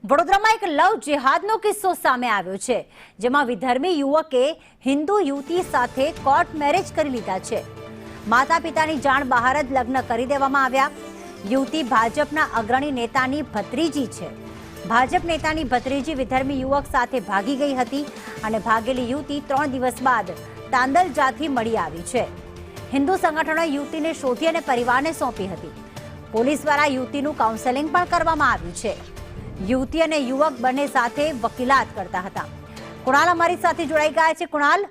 વડોદરામાં એક લવ જેહાદનો કિસ્સો સામે આવ્યો છે, જેમાં વિધર્મી યુવકે હિન્દુ યુવતી સાથે કોર્ટ મેરેજ કરી લીધા છે। માતા પિતાની જાણ બહાર જ લગ્ન કરી દેવામાં આવ્યા। યુવતી ભાજપના અગ્રણી નેતાની ભત્રીજી છે। ભાજપ નેતાની ભત્રીજી વિધર્મી યુવક સાથે ભાગી ગઈ હતી અને ભાગેલી યુવતી 3 દિવસ બાદ તાંદલજાથી મળી આવી છે। હિન્દુ સંગઠનોએ યુવતીને શોધી અને પરિવારને સોંપી હતી। પોલીસ દ્વારા યુવતીનું કાઉન્સેલિંગ પણ કરવામાં આવ્યું છે। યુવતી અને યુવક બંને સાથે વકીલાત કરતા હતા। કુણાલ અમારી સાથે જોડાઈ ગયા છે। કુણાલ,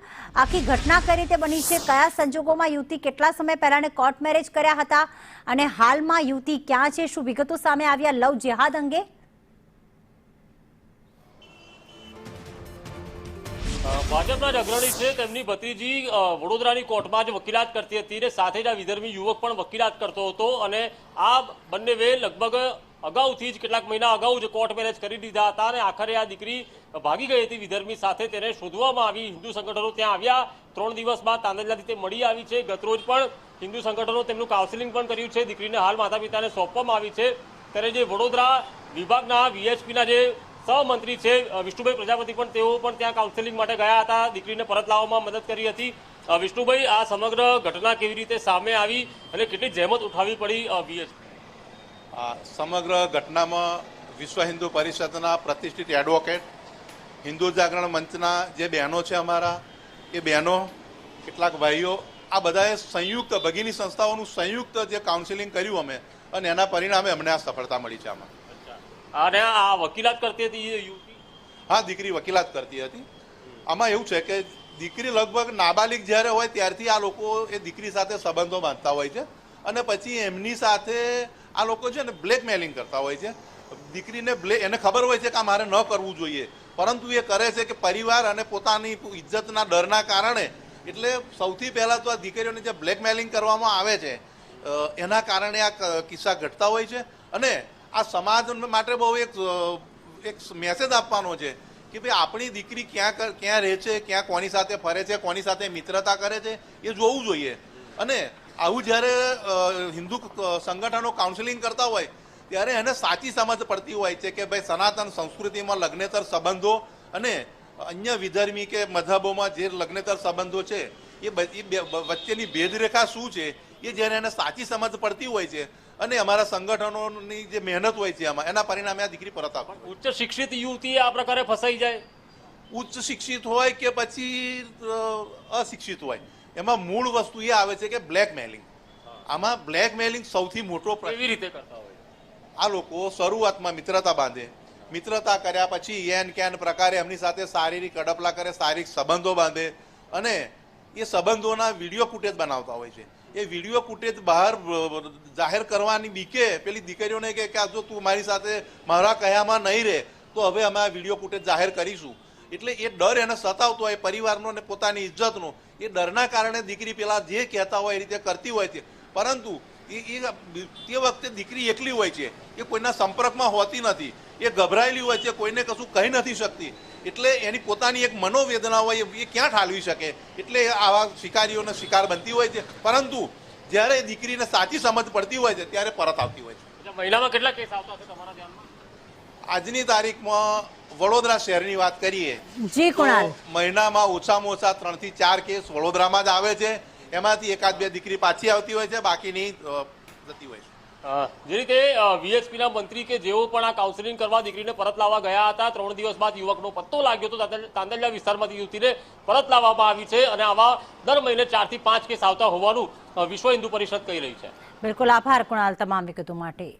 આખી ઘટના કઈ રીતે બની છે? કયા સંજોગોમાં યુવતી કેટલા સમય પહેલા કોર્ટ મેરેજ કર્યા હતા અને હાલમાં યુવતી ક્યાં છે? શું વિગતો સામે આવ્યા લવ જેહાદ અંગે? ભાજપના જ અગ્રણી છે, તેમની ભત્રીજી વડોદરાની કોર્ટમાં જ વકીલાત કરતી હતી અને સાથે જ આ વિધર્મી યુવક પણ વકીલાત કરતો હતો અને આ બંને વે લગભગ અગાઉથી જ કેટલાક મહિના અગાઉ જ કોર્ટ મેરેજ કરી દીધા હતા અને આખરે આ દીકરી ભાગી ગઈ હતી વિધર્મી સાથે। તેને શોધવામાં આવી। હિન્દુ સંગઠનો ત્યાં આવ્યા। 3 દિવસ બાદ તાંદલજાથી તે મળી આવી છે। ગતરોજ પણ હિન્દુ સંગઠનો તેમનું કાઉન્સેલિંગ પણ કર્યું છે। દીકરીને હાલ માતા પિતાને સોંપવામાં આવી છે। ત્યારે જે વડોદરા વિભાગના વીએચપીના જે સહમંત્રી છે વિષ્ણુભાઈ પ્રજાપતિ પણ તેઓ પણ ત્યાં કાઉન્સેલિંગ માટે ગયા હતા, દીકરીને પરત લાવવામાં મદદ કરી હતી। વિષ્ણુભાઈ, આ સમગ્ર ઘટના કેવી રીતે સામે આવી અને કેટલી જહેમત ઉઠાવવી પડી વીએચપી? સમગ્ર ઘટનામાં વિશ્વ હિન્દુ પરિષદના પ્રતિષ્ઠિત એડવોકેટ, હિન્દુ જાગરણ મંચના જે બહેનો છે અમારા, એ બહેનો, કેટલાક ભાઈઓ, આ બધાએ સંયુક્ત ભગીની સંસ્થાઓનું સંયુક્ત જે કાઉન્સેલિંગ કર્યું અમે, અને એના પરિણામે અમને આ સફળતા મળી છે આમાં। અને આ વકીલાત કરતી હતી યુવતી? હા, દીકરી વકીલાત કરતી હતી। આમાં એવું છે કે દીકરી લગભગ નાબાલિગ જ્યારે હોય ત્યારથી આ લોકો એ દીકરી સાથે સંબંધો બાંધતા હોય છે અને પછી એમની સાથે આ લોકો છે ને બ્લેકમેલિંગ કરતા હોય છે। દીકરીને એને ખબર હોય છે કે આ મારે ન કરવું જોઈએ, પરંતુ એ કરે છે કે પરિવાર અને પોતાની ઇજ્જતના ડરના કારણે। એટલે સૌથી પહેલાં તો આ દીકરીઓને જે બ્લેકમેલિંગ કરવામાં આવે છે એના કારણે આ કિસ્સા ઘટતા હોય છે। અને આ સમાજ માટે બહુ એક મેસેજ આપવાનો છે કે ભાઈ આપણી દીકરી ક્યાં રહે છે, ક્યાં કોની સાથે ફરે છે, કોની સાથે મિત્રતા કરે છે, એ જોવું જોઈએ। અને આવું જ્યારે હિન્દુ સંગઠનો કાઉન્સેલિંગ કરતા હોય ત્યારે એને સાચી સમજ પડતી હોય છે કે ભાઈ સનાતન સંસ્કૃતિમાં લગ્નેતર સંબંધો અને અન્ય વિધર્મી કે મધબોમાં જે લગ્નેતર સંબંધો છે એ વચ્ચેની ભેદરેખા શું છે એ જ્યારે એને સાચી સમજ પડતી હોય છે અને અમારા સંગઠનોની જે મહેનત હોય છે આમાં, એના પરિણામે આ દીકરી પરત આપે। ઉચ્ચ શિક્ષિત યુવતી આ પ્રકારે ફસાઈ જાય? ઉચ્ચ શિક્ષિત હોય કે પછી અશિક્ષિત હોય, એમાં મૂળ વસ્તુ એ આવે છે કે બ્લેકમેલિંગ। આમાં બ્લેકમેલિંગ સૌથી મોટો કેવી રીતે કરતા હોય? આ લોકો શરૂઆતમાં મિત્રતા બાંધે, મિત્રતા કર્યા પછી એન કેન પ્રકારે એમની સાથે શારીરિક અડપલા કરે, શારીરિક સંબંધો બાંધે અને એ સંબંધોના વિડીયો ફૂટેજ બનાવતા હોય છે। એ વિડીયો ફૂટેજ બહાર જાહેર કરવાની બીકે પેલી દીકરીઓને કે જો તું મારી સાથે મારા કયામાં નહીં રહે તો હવે અમે આ વિડીયો ફૂટેજ જાહેર કરીશું। એટલે એ ડર એને સતાવતો હોય પરિવારનો અને પોતાની ઇજ્જતનો, એ ડરના કારણે દીકરી પેલા જે કહેતા હોય એ રીતે કરતી હોય છે। પરંતુ તે વખતે દીકરી એકલી હોય છે, એ કોઈના સંપર્કમાં હોતી નથી, એ ગભરાયેલી હોય છે, કોઈને કશું કહી નથી શકતી। એટલે એની પોતાની એક મનોવેદના હોય એ ક્યાં ઠાલવી શકે, એટલે આવા શિકારીઓનો શિકાર બનતી હોય છે। પરંતુ જ્યારે દીકરીને સાચી સમજ પડતી હોય છે ત્યારે પરત આવતી હોય છે। મહિનામાં કેટલા કેસ આવતા હશે તમારા ધ્યાનમાં? આજની તારીખમાં વડોદરા શહેરની વાત કરીએ તો મહિનામાં ઓછામાં ઓછા 3 થી 4 કેસ વડોદરામાં જ આવે છે। એમાંથી 1-2 દીકરી પાછી આવતી હોય છે, બાકીની જતી હોય છે। જે રીતે વીએચપીના મંત્રી કે જેઓ પણ આ કાઉન્સેલિંગ કરવા દીકરીને પરત લાવવા ગયા હતા, 3 દિવસ બાદ યુવકનો પત્તો લાગ્યો તો તાંદલજા વિસ્તારમાંથી યુવતીને પરત લાવવામાં આવી છે અને આવા દર મહિને 4 થી 5 કેસ આવતા હોવાનું વિશ્વ હિન્દુ પરિષદ કહી રહી છે। બિલકુલ, આભાર કુણાલ તમામ વિગતો માટે।